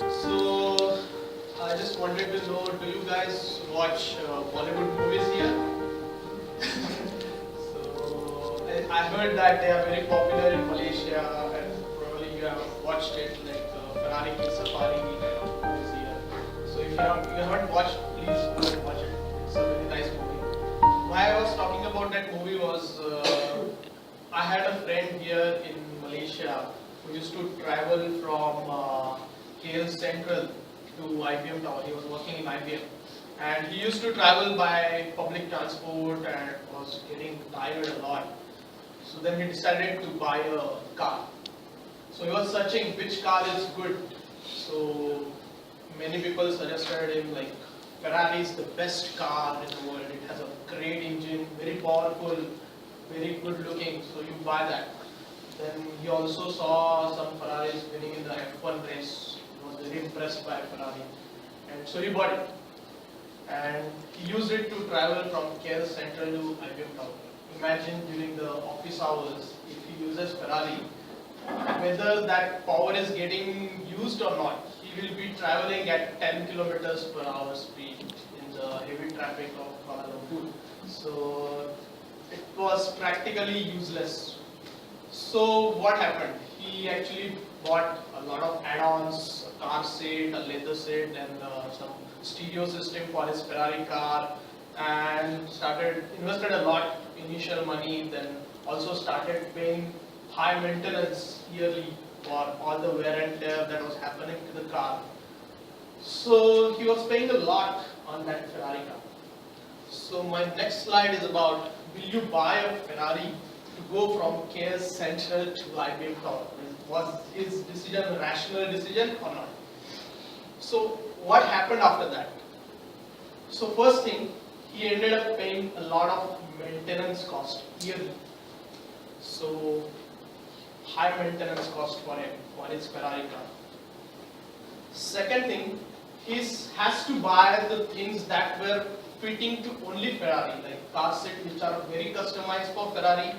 So, I just wanted to know, do you guys watch Bollywood movies here? So, I heard that they are very popular in Malaysia, and probably you have watched it, like Ferrari Ki Safari kind of movies here. So, if you haven't watched, please go and watch it. It's a very nice movie. Why I was talking about that movie was I had a friend here in Malaysia who used to travel from KL Central to IBM Tower. He was working in IBM. And he used to travel by public transport and was getting tired a lot. So then he decided to buy a car. So he was searching which car is good. So many people suggested him like Ferrari is the best car in the world. It has a great engine, very powerful, very good looking. So you buy that. Then he also saw some Ferraris winning in the F1 race. He was very impressed by Ferrari. And so he bought it. And he used it to travel from KL Central to IBM Tower. Imagine during the office hours, if he uses Ferrari, whether that power is getting used or not, he will be traveling at 10 kilometers per hour speed in the heavy traffic of Kuala Lumpur. So it was practically useless. So what happened? He actually bought a lot of add-ons, a car seat, a leather seat, and some stereo system for his Ferrari car, and invested a lot initial money. Then also started paying high maintenance yearly for all the wear and tear that was happening to the car. So he was paying a lot on that Ferrari car. So my next slide is about, will you buy a Ferrari to go from KL Central to IBM Tower? Was his decision a rational decision or not? So what happened after that? So first thing, he ended up paying a lot of maintenance cost yearly. So high maintenance cost for him, for his Ferrari car. Second thing, he has to buy the things that were fitting to only Ferrari, like car seat which are very customized for Ferrari,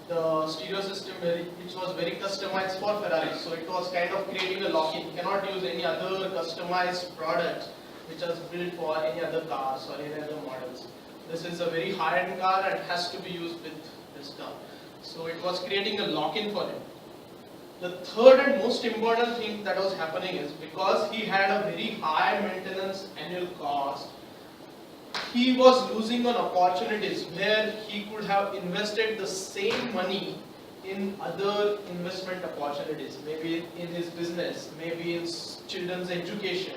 the stereo system which was very customized for Ferrari. So it was kind of creating a lock-in. You cannot use any other customized product which was built for any other cars or any other models. This is a very high-end car and has to be used with this car. So it was creating a lock-in for him. The third and most important thing that was happening is because he had a very high maintenance annual cost, he was losing on opportunities where he could have invested the same money in other investment opportunities, maybe in his business, maybe in children's education.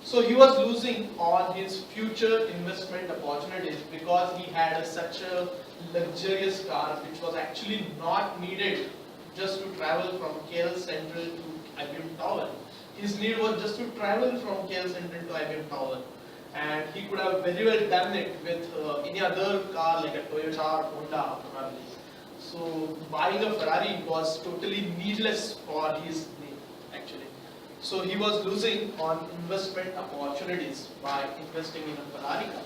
So he was losing on his future investment opportunities because he had such a luxurious car which was actually not needed just to travel from KL Central to IBM Tower. His need was just to travel from KL Central to IBM Tower. And he could have very well done it with any other car like a Toyota or Honda probably. So buying a Ferrari was totally needless for his need actually. So he was losing on investment opportunities by investing in a Ferrari car.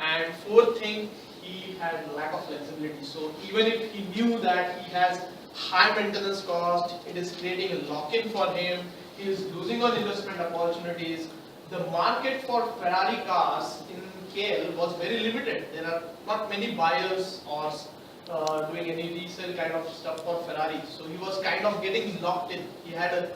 And fourth thing, he had lack of flexibility. So even if he knew that he has high maintenance cost, it is creating a lock-in for him, he is losing on investment opportunities. The market for Ferrari cars in KL was very limited. There are not many buyers or doing any resale kind of stuff for Ferrari. So he was kind of getting locked in. He had a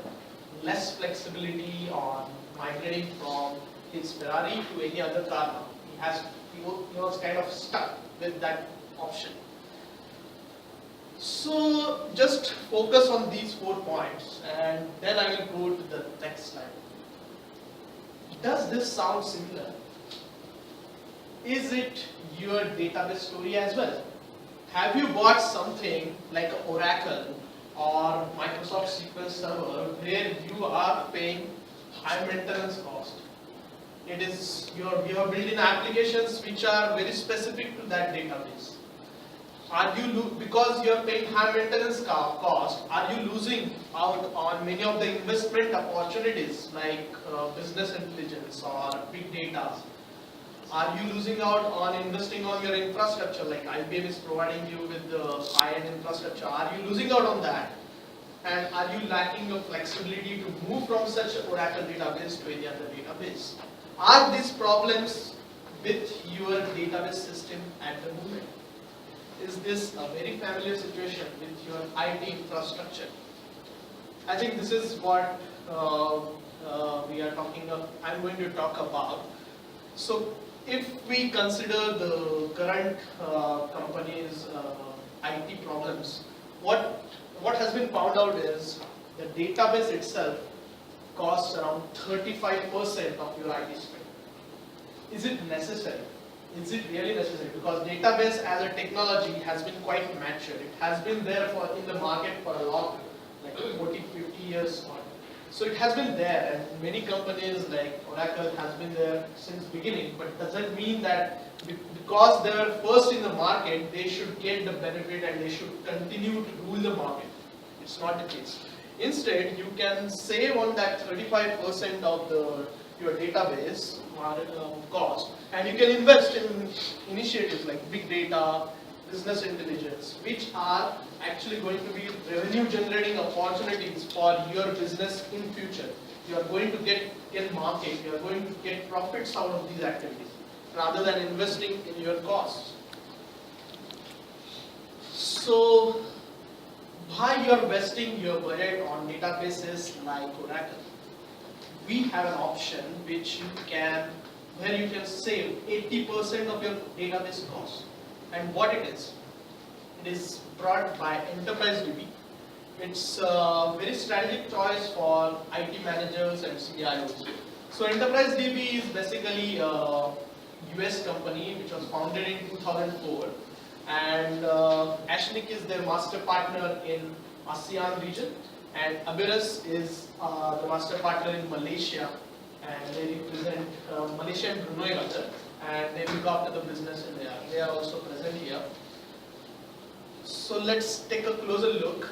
less flexibility on migrating from his Ferrari to any other car now. He was kind of stuck with that option. So just focus on these 4 points and then I will go to the next slide. Does this sound similar? Is it your database story as well? Have you bought something like Oracle or Microsoft SQL Server where you are paying high maintenance cost? It is you have built in applications which are very specific to that database. Because you are paying high maintenance cost, are you losing out on many of the investment opportunities like business intelligence or big data? Are you losing out on investing on your infrastructure like IBM is providing you with the high-end infrastructure? Are you losing out on that? And are you lacking the flexibility to move from such an Oracle database to any other database? Are these problems with your database system at the moment? Is this a very familiar situation with your IT infrastructure? I think this is what I'm going to talk about. So if we consider the current company's IT problems, what has been found out is the database itself costs around 35% of your IT spend. Is it necessary? Is it really necessary? Because database as a technology has been quite mature. It has been there in the market for a long, like 40, 50 years on. So it has been there, and many companies like Oracle has been there since beginning, but does that mean that because they were first in the market, they should get the benefit and they should continue to rule the market? It's not the case. Instead, you can save on that 35% of your database cost, and you can invest in initiatives like big data, business intelligence, which are actually going to be revenue generating opportunities for your business in future. You are going to get market, you are going to get profits out of these activities rather than investing in your costs. So why you are investing your budget on databases like Oracle? We have an option where you can save 80% of your database cost. And what it is brought by Enterprise DB. It's a very strategic choice for IT managers and CIOs. So Enterprise DB is basically a US company which was founded in 2004, and Ashnik is their master partner in ASEAN region, and Abirus is the master partner in Malaysia, and they represent Malaysia and Brunei rather, and they look after the business in there. They are also present here. So let's take a closer look.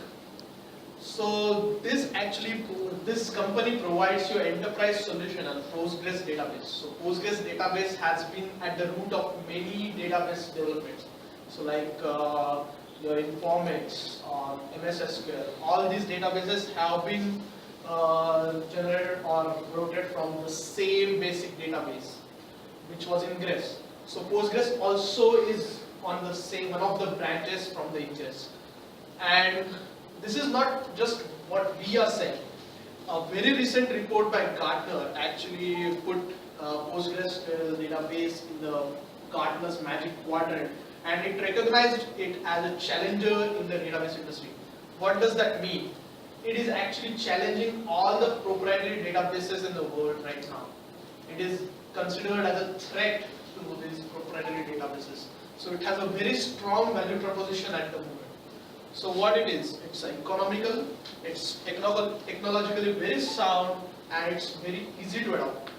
So this company provides you enterprise solution on Postgres database. So Postgres database has been at the root of many database developments. So like your Informix or MS SQL, all these databases have been generated or routed from the same basic database, which was Ingress. So Postgres also is on the same, one of the branches from the Ingress. And this is not just what we are saying. A very recent report by Gartner actually put Postgres database in the Gartner's Magic Quadrant, and it recognized it as a challenger in the database industry. What does that mean? It is actually challenging all the proprietary databases in the world right now. It is considered as a threat to these proprietary databases. So it has a very strong value proposition at the moment. So what it is, it's economical, it's technologically very sound, and it's very easy to adopt.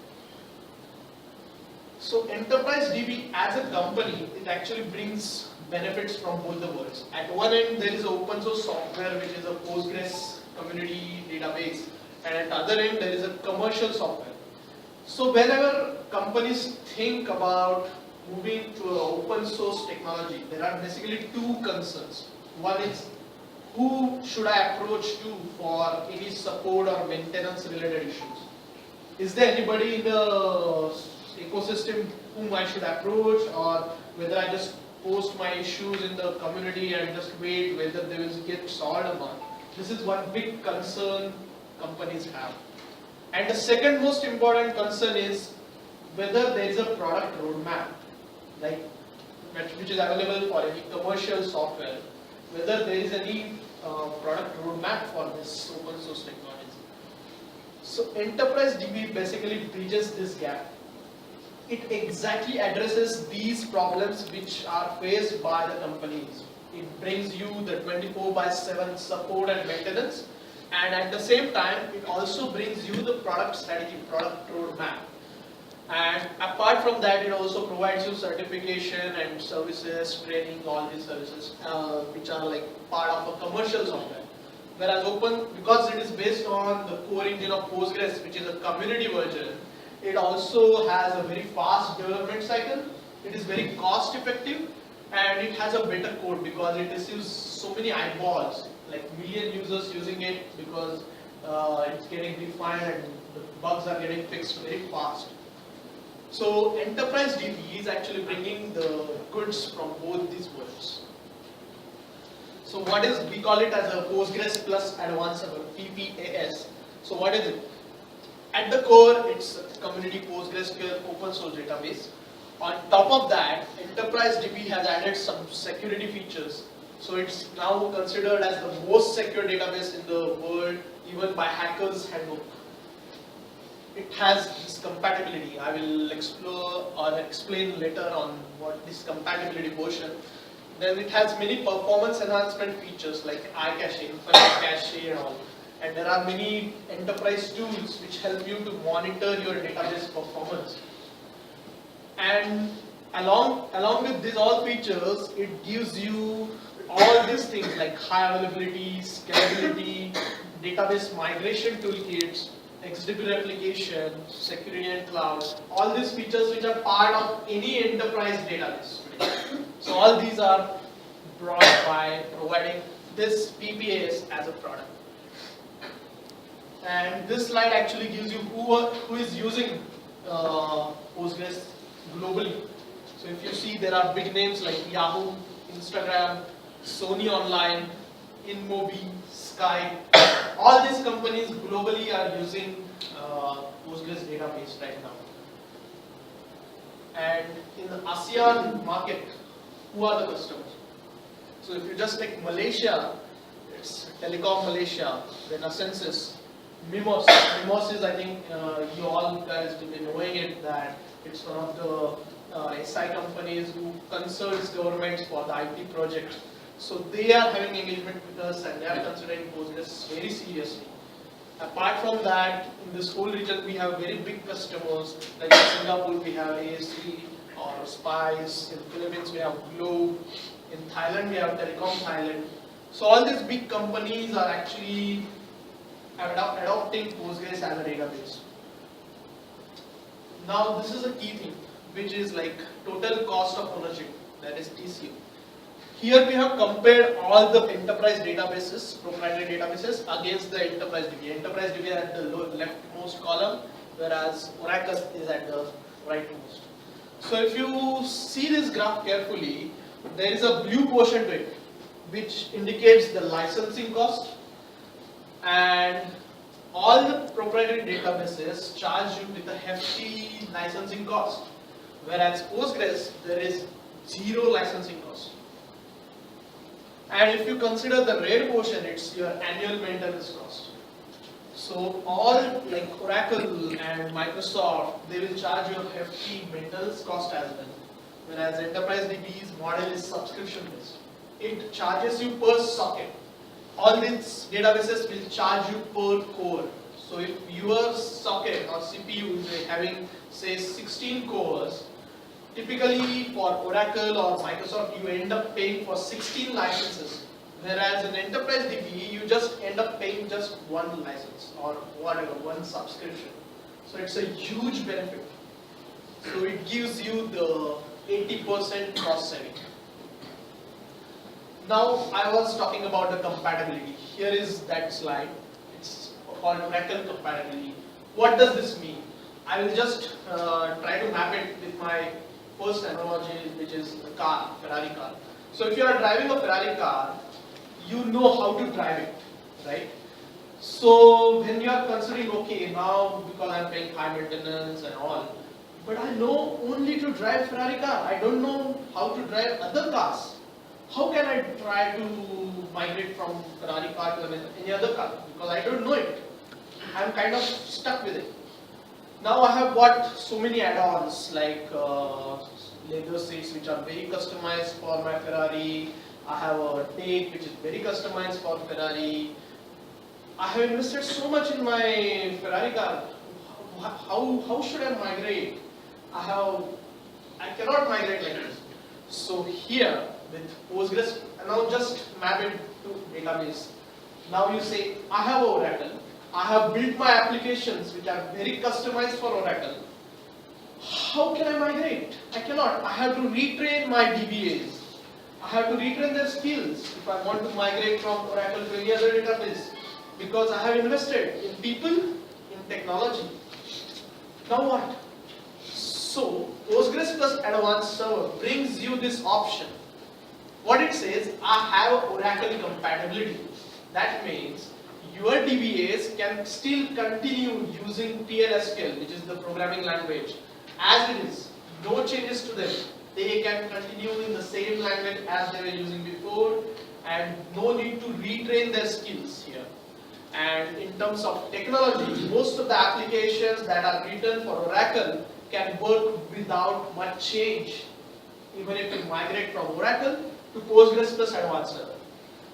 So Enterprise DB as a company, it actually brings benefits from both the worlds. At one end, there is open source software, which is a Postgres community database, and at the other end, there is a commercial software. So whenever companies think about moving to an open source technology, there are basically two concerns. One is, who should I approach to for any support or maintenance related issues? Is there anybody in the ecosystem whom I should approach, or whether I just post my issues in the community and just wait whether they will get solved or not? This is one big concern companies have. And the second most important concern is whether there is a product roadmap, like which is available for any commercial software, whether there is any product roadmap for this open source technology. So Enterprise DB basically bridges this gap. It exactly addresses these problems which are faced by the companies. It brings you the 24/7 support and maintenance, and at the same time, it also brings you the product strategy, product roadmap. And apart from that, it also provides you certification and services, training, all these services, which are like part of a commercial software. Whereas because it is based on the core engine of Postgres, which is a community version, it also has a very fast development cycle. It is very cost effective, and it has a better code because it receives so many eyeballs, like million users using it because it's getting refined and the bugs are getting fixed very fast. So Enterprise DB is actually bringing the goods from both these worlds. So what is, we call it as a Postgres plus Advanced PPAS. So what is it? At the core, it's a community PostgreSQL open source database. On top of that, Enterprise DB has added some security features. So it's now considered as the most secure database in the world, even by Hackers Handbook. It has this compatibility. I will explore or explain later on what this compatibility portion. Then it has many performance enhancement features like iCache, infinite cache and all. And there are many enterprise tools which help you to monitor your database performance. And along with these all features, it gives you all these things like high availability, scalability, database migration toolkits, XDB replication, security and cloud, all these features which are part of any enterprise database today. So all these are brought by providing this PPAS as a product. And this slide actually gives you who is using Postgres globally. So if you see, there are big names like Yahoo, Instagram, Sony Online, InMobi, Skype. All these companies globally are using Postgres database right now. And in the ASEAN market, who are the customers? So if you just take Malaysia, it's Telecom Malaysia, then Ascensus, Mimos. Mimos is, I think, you all guys will be knowing it, that it's one of the SI companies who consults governments for the IT project. So they are having engagement with us and they are considering Postgres very seriously. Apart from that, in this whole region we have very big customers, like in Singapore we have ASC or Spice, in the Philippines we have Globe, in Thailand we have Telecom Thailand. So all these big companies are actually adopting Postgres as a database. Now this is a key thing, which is like total cost of ownership, that is TCO. Here we have compared all the enterprise databases, proprietary databases, against the Enterprise DB. Enterprise DB is at the leftmost column, whereas Oracle is at the rightmost. So if you see this graph carefully, there is a blue portion to it, which indicates the licensing cost, and all the proprietary databases charge you with a hefty licensing cost, whereas Postgres, there is zero licensing cost. And if you consider the red portion, it's your annual maintenance cost. So all like Oracle and Microsoft, they will charge you a hefty maintenance cost as well. Whereas Enterprise DB's model is subscription based. It charges you per socket. All these databases will charge you per core. So if your socket or CPU is having say 16 cores, typically for Oracle or Microsoft you end up paying for 16 licenses. Whereas in Enterprise DB you just end up paying just one license or whatever, one subscription. So it's a huge benefit. So it gives you the 80% cost saving. Now I was talking about the compatibility. Here is that slide. It's called Oracle compatibility. What does this mean? I will just try to map it with my first analogy, which is a car, Ferrari car. So if you are driving a Ferrari car, you know how to drive it, right? So when you are considering, okay, now because I'm paying high maintenance and all, but I know only to drive Ferrari car. I don't know how to drive other cars. How can I try to migrate from Ferrari car to any other car? Because I don't know it. I'm kind of stuck with it. Now I have bought so many add-ons like leather seats which are very customized for my Ferrari. I have a tape which is very customized for Ferrari. I have invested so much in my Ferrari car. How should I migrate? I cannot migrate like this. So here with Postgres, now just map it to database. Now you say, I have Oracle. I have built my applications which are very customized for Oracle. How can I migrate? I cannot. I have to retrain my DBAs. I have to retrain their skills if I want to migrate from Oracle to any other database because I have invested in people, in technology. Now what? So Postgres plus Advanced Server brings you this option. What it says, I have Oracle compatibility. That means your DBAs can still continue using PLSQL, which is the programming language, as it is. No changes to them. They can continue in the same language as they were using before, and no need to retrain their skills here. And in terms of technology, most of the applications that are written for Oracle can work without much change, even if you migrate from Oracle to Postgres plus Advanced Server.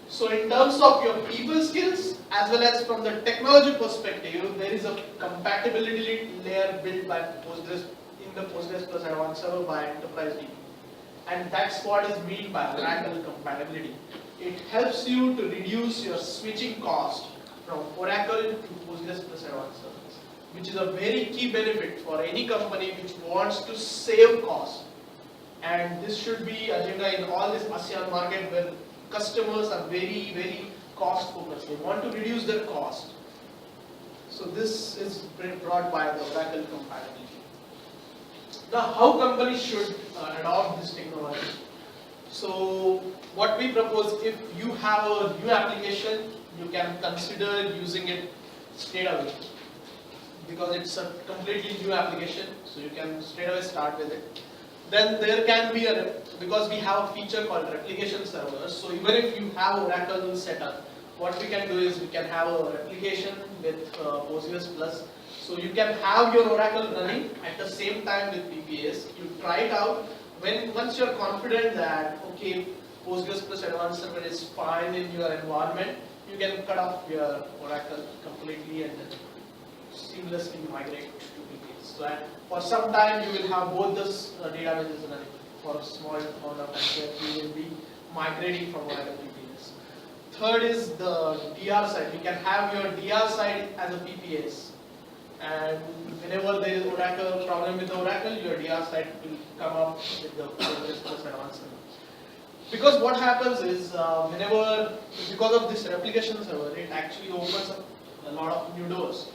So in terms of your people skills, as well as from the technology perspective, there is a compatibility layer built by Postgres in the Postgres plus Advanced Server by Enterprise DB. And that's what is meant by Oracle compatibility. It helps you to reduce your switching cost from Oracle to Postgres plus Advanced Servers, which is a very key benefit for any company which wants to save cost. And this should be agenda in all this ASEAN market where customers are very, very cost focused. They want to reduce their cost. So this is brought by the Oracle compatibility. Now, how companies should adopt this technology? So what we propose, if you have a new application, you can consider using it straight away because it's a completely new application, so you can straight away start with it. Then there can be because we have a feature called replication server, so even if you have Oracle set up, what we can do is we can have a replication with Postgres plus. So you can have your Oracle running at the same time with PPS. You try it out. Once you're confident that okay, Postgres plus Advanced Server is fine in your environment, you can cut off your Oracle completely and then seamlessly migrate to PPS. So for some time you will have both those databases running. For a small amount of time you will be migrating from Oracle to PPS. Third is the DR side. You can have your DR side as a PPS. And whenever there is Oracle problem with the Oracle, your DR side will come up with the Postgres plus Advanced Server. Because what happens is, because of this replication server, it actually opens up a lot of new doors.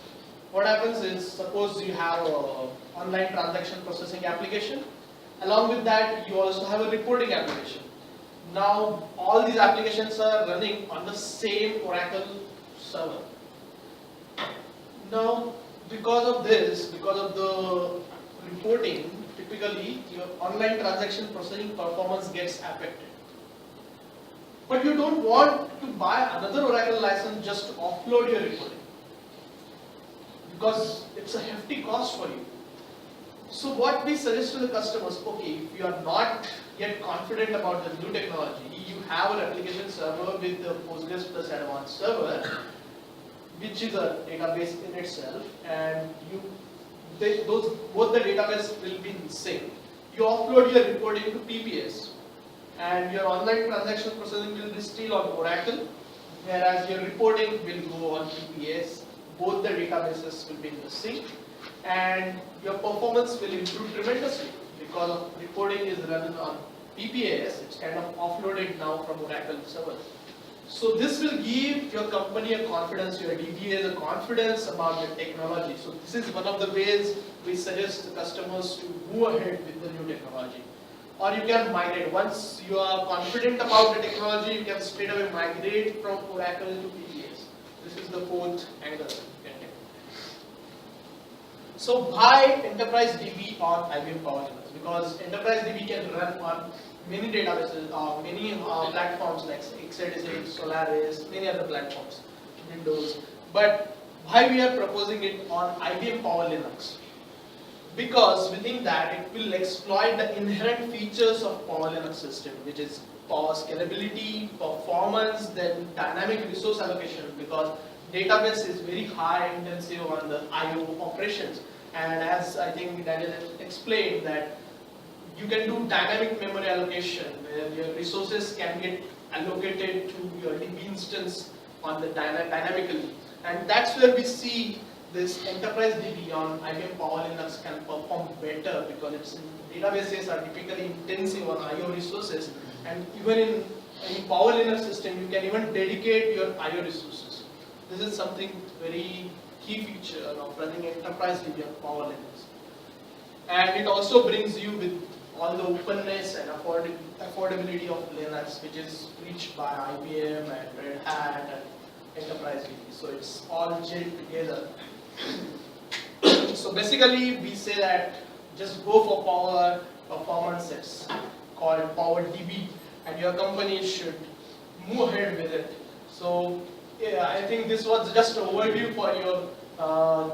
What happens is, suppose you have an online transaction processing application. Along with that, you also have a reporting application. Now, all these applications are running on the same Oracle server. Now, because of this, because of the reporting, typically your online transaction processing performance gets affected. But you don't want to buy another Oracle license just to offload your reporting, because it's a hefty cost for you. So what we suggest to the customers, okay, if you are not yet confident about the new technology, you have a replication server with the Postgres plus Advanced Server, which is a database in itself, and both the database will be in sync. You offload your reporting to PPS, and your online transaction processing will be still on Oracle, whereas your reporting will go on PPS. Both the databases will be in the sync, and your performance will improve tremendously because of reporting is running on PPS. It's kind of offloaded now from Oracle server. So this will give your company a confidence, your DBA a confidence about the technology. So this is one of the ways we suggest the customers to move ahead with the new technology. Or you can migrate. Once you are confident about the technology, you can straight away migrate from Oracle to PPS. This is the fourth angle. So why Enterprise DB on IBM Power Linux? Because Enterprise DB can run on many databases, many platforms like x86, Solaris, many other platforms, Windows. But why we are proposing it on IBM Power Linux? Because within that it will exploit the inherent features of Power Linux system, which is power scalability, performance, then dynamic resource allocation, because database is very high intensive on the I/O operations. And as I think Daniel explained, that you can do dynamic memory allocation where your resources can get allocated to your DB instance on the dynamically, and that's where we see this Enterprise DB on IBM Power Linux can perform better, because its databases are typically intensive on I/O resources, And even in Power Linux system, you can even dedicate your I/O resources. This is something very key feature of running enterprise DB on Power Linux. And it also brings you with all the openness and affordability of Linux, which is reached by IBM and Red Hat and Enterprise DB. So it's all gelled together. So basically, we say that just go for power performance sets called Power DB, and your company should move ahead with it. So yeah, I think this was just an overview for your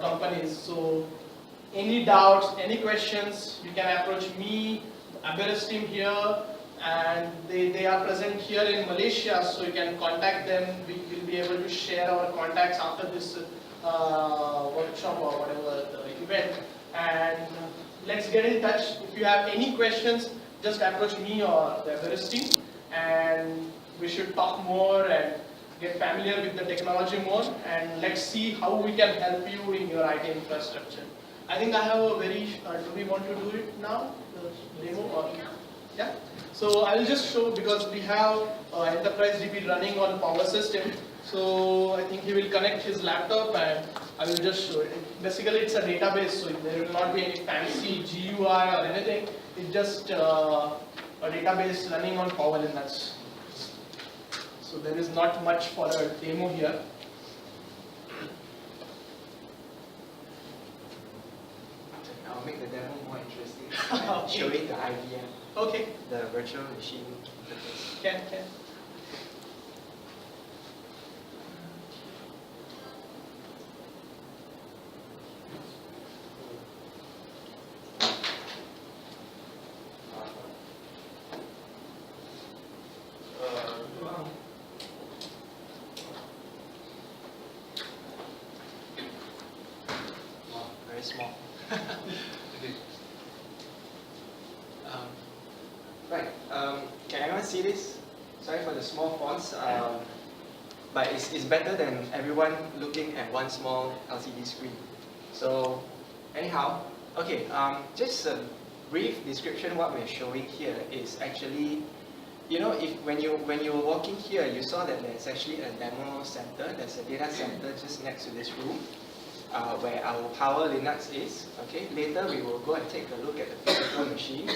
companies. So any doubts, any questions, you can approach me, Aberes team here, and they are present here in Malaysia, so you can contact them. We will be able to share our contacts after this workshop or whatever the event. And let's get in touch. If you have any questions, just approach me or the Aberes team, and we should talk more and get familiar with the technology more, and let's see how we can help you in your IT infrastructure. I think I have a very, do we want to do it now, the demo? Or, yeah? So I will just show, because we have Enterprise DB running on Power System. So I think he will connect his laptop and I will just show it. Basically it's a database, so there will not be any fancy GUI or anything. It's just a database running on Power Linux. So there is not much for a demo here. I'll make the demo more interesting by showing the IBM, Okay. the virtual machine interface. Can. Wow, very small. Right, can anyone see this? Sorry for the small fonts, but it's better than everyone looking at one small LCD screen. So anyhow, okay, just a brief description. What we're showing here is actually, you know, when you were walking here, you saw that there's actually a demo center. There's a data center just next to this room, where our Power Linux is. Okay, later we will go and take a look at the physical machine.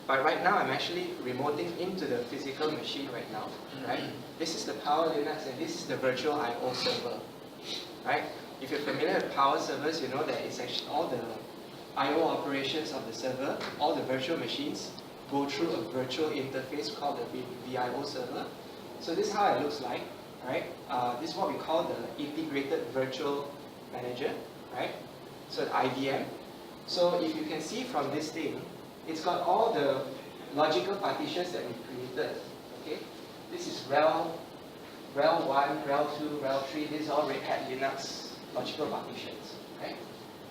But right now, I'm actually remoting into the physical machine right now, right? This is the Power Linux, and this is the virtual I/O server, right? If you're familiar with Power servers, you know that it's actually all the I/O operations of the server, all the virtual machines go through a virtual interface called the VIO server. So this is how it looks like, right? This is what we call the Integrated Virtual Manager, right? So the IVM. So if you can see from this thing, it's got all the logical partitions that we created. Okay, this is RHEL 1, RHEL 2, RHEL 3. These are all Red Hat Linux logical partitions, right?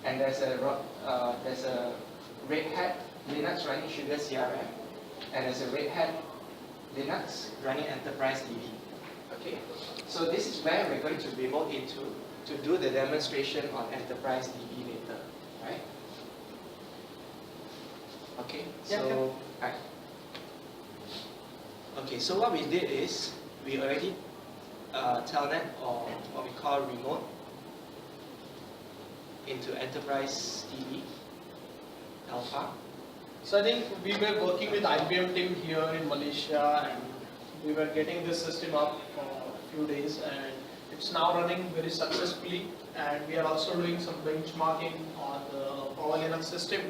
And there's a Red Hat Linux running Sugar CRM, and there's a Red Hat Linux running Enterprise DB. Okay, so this is where we're going to remote into to do the demonstration on Enterprise DB later, right? Okay, so right. Okay, so what we did is we already telnet, or what we call remote, into Enterprise DB Alpha. So I think we were working with IBM team here in Malaysia, and we were getting this system up for a few days, and it's now running very successfully. And we are also doing some benchmarking on the Power Linux system.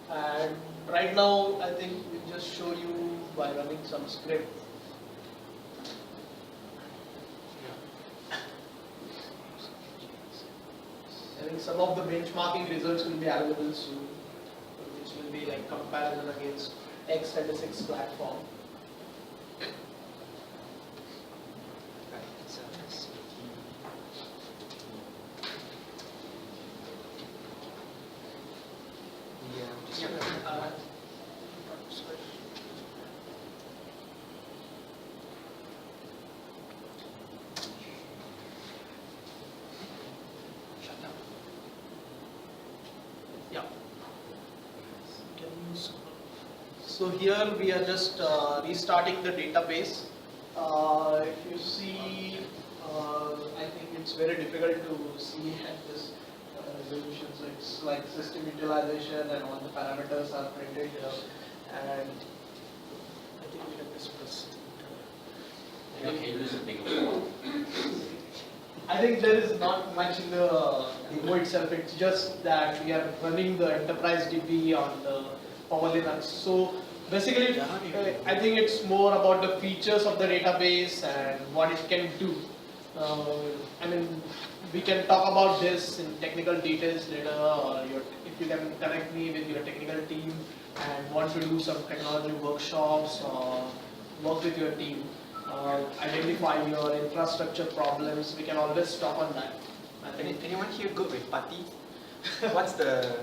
And right now, I think we'll just show you by running some script. I think some of the benchmarking results will be available soon, which will be like comparison against x86 platform. So here we are just restarting the database. If you see, I think it's very difficult to see at this resolution. So it's like system utilization and all the parameters are printed here. And I think we can discuss. Okay, use a bigger font. I think there is not much in the demo itself. It's just that we are running the enterprise DB on the Power Linux. So basically, I think it's more about the features of the database and what it can do. I mean, we can talk about this in technical details later, or if you can connect me with your technical team and want to do some technology workshops or work with your team. Identify your infrastructure problems, we can always talk on that. Anyone here good with PuTTY? What's the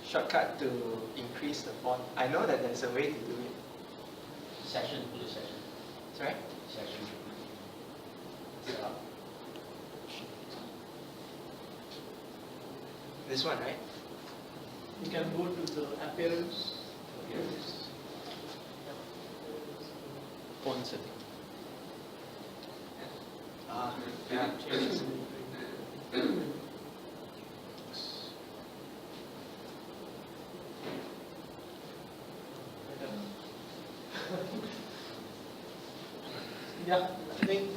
shortcut to increase the font? I know that there's a way to do it. Session, put a session. Sorry? Session. This one, right? You can go to the appearance. Font setting. Yeah, changes. Yeah, I think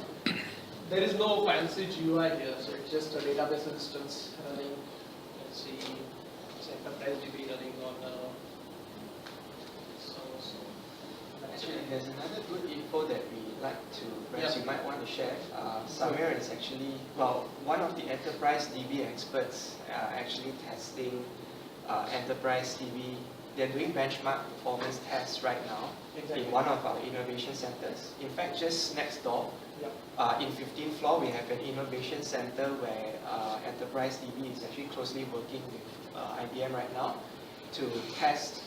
there is no fancy GUI here, so it's just a database instance running. Let's see, it's enterprise DB running on Actually, there's another good info that we like to, perhaps Yeah. you might want to share. Samir is actually, well, one of the enterprise DB experts actually testing enterprise DB. They're doing benchmark performance tests right now Exactly. in one of our innovation centers. In fact, just next door, Yeah. in 15th floor, we have an innovation center where enterprise DB is actually closely working with IBM right now to test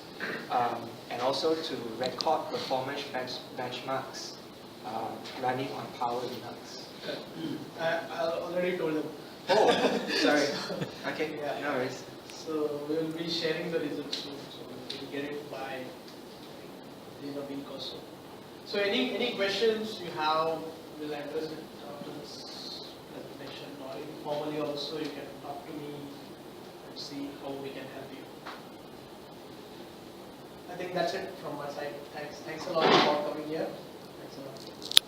and also to record performance benchmarks running on Power Linux. I already told them. Oh, sorry. Okay, Yeah. no worries. So we will be sharing the results soon. So we'll get it by in a week or so. So any questions you have, we'll address it after this presentation, or informally also you can talk to me and see how we can help you. I think that's it from my side. Thanks a lot for coming here. Thanks a lot.